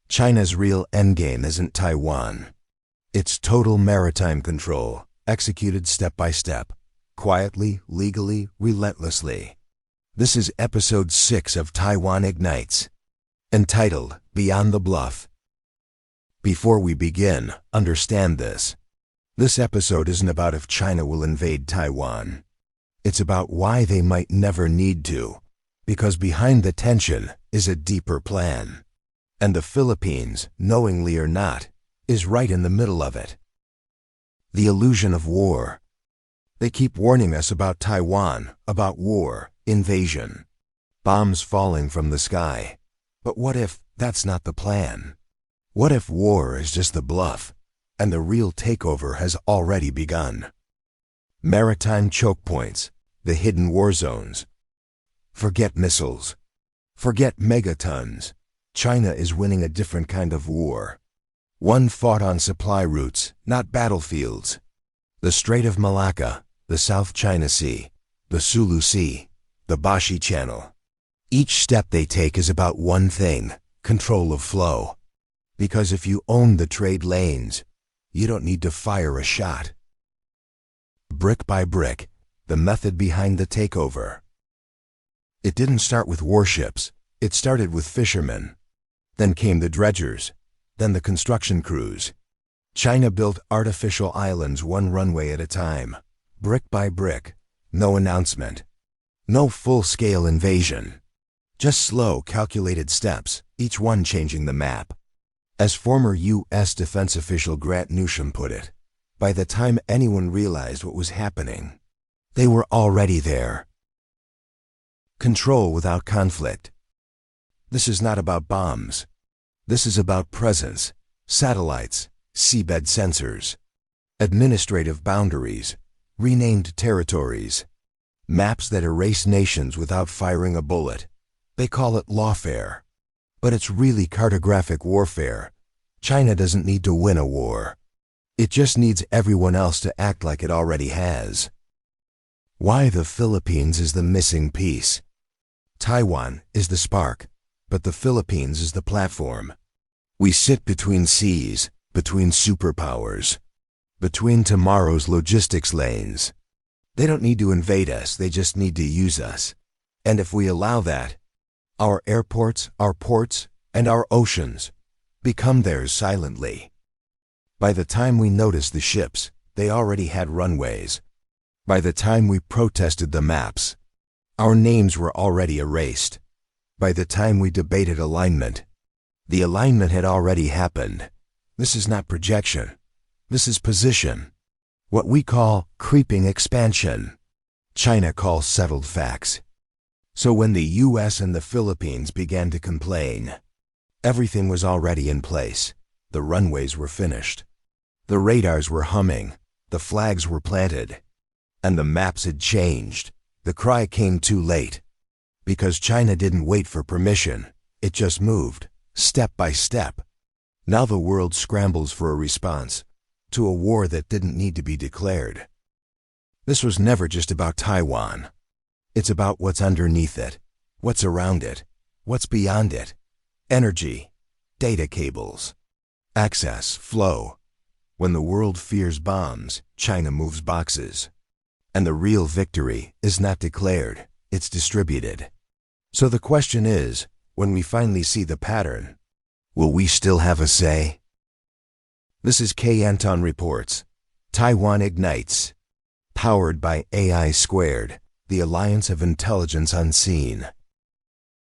China's real endgame isn't Taiwan. It's total maritime control, executed step by step, quietly, legally, relentlessly. This is episode 6 of Taiwan Ignites, entitled Beyond the Bluff. Before we begin, understand this. This episode isn't about if China will invade Taiwan. It's about why they might never need to, because behind the tension is a deeper plan. And the Philippines, knowingly or not, is right in the middle of it. The illusion of war. They keep warning us about Taiwan, about war, invasion, bombs falling from the sky. But what if that's not the plan? What if war is just the bluff, and the real takeover has already begun? Maritime choke points, the hidden war zones. Forget missiles. Forget megatons. China is winning a different kind of war. One fought on supply routes, not battlefields. The Strait of Malacca, the South China Sea, the Sulu Sea, the Bashi Channel. Each step they take is about one thing: control of flow. Because if you own the trade lanes, you don't need to fire a shot. Brick by brick, the method behind the takeover. It didn't start with warships, it started with fishermen. Then came the dredgers, then the construction crews. China built artificial islands one runway at a time, brick by brick, no announcement. No full-scale invasion. Just slow, calculated steps, each one changing the map. As former U.S. defense official Grant Newsham put it, by the time anyone realized what was happening, they were already there. Control without conflict. This is not about bombs. This is about presence, satellites, seabed sensors, administrative boundaries, renamed territories, maps that erase nations without firing a bullet. They call it lawfare. But it's really cartographic warfare. China doesn't need to win a war. It just needs everyone else to act like it already has. Why the Philippines is the missing piece. Taiwan is the spark, but the Philippines is the platform. We sit between seas, between superpowers, between tomorrow's logistics lanes. They don't need to invade us, they just need to use us. And if we allow that, our airports, our ports, and our oceans become theirs silently. By the time we noticed the ships, they already had runways. By the time we protested the maps, our names were already erased. By the time we debated alignment, the alignment had already happened. This is not projection. This is position. What we call creeping expansion. China calls settled facts. So when the U.S. and the Philippines began to complain, everything was already in place. The runways were finished. The radars were humming. The flags were planted. And the maps had changed. The cry came too late. Because China didn't wait for permission. It just moved, step by step. Now the world scrambles for a response to a war that didn't need to be declared. This was never just about Taiwan. It's about what's underneath it, what's around it, what's beyond it. Energy, data cables, access, flow. When the world fears bombs, China moves boxes. And the real victory is not declared, it's distributed. So the question is, when we finally see the pattern, will we still have a say? This is Anton Reports, Taiwan Ignites, powered by AI Squared, the Alliance of Intelligence Unseen.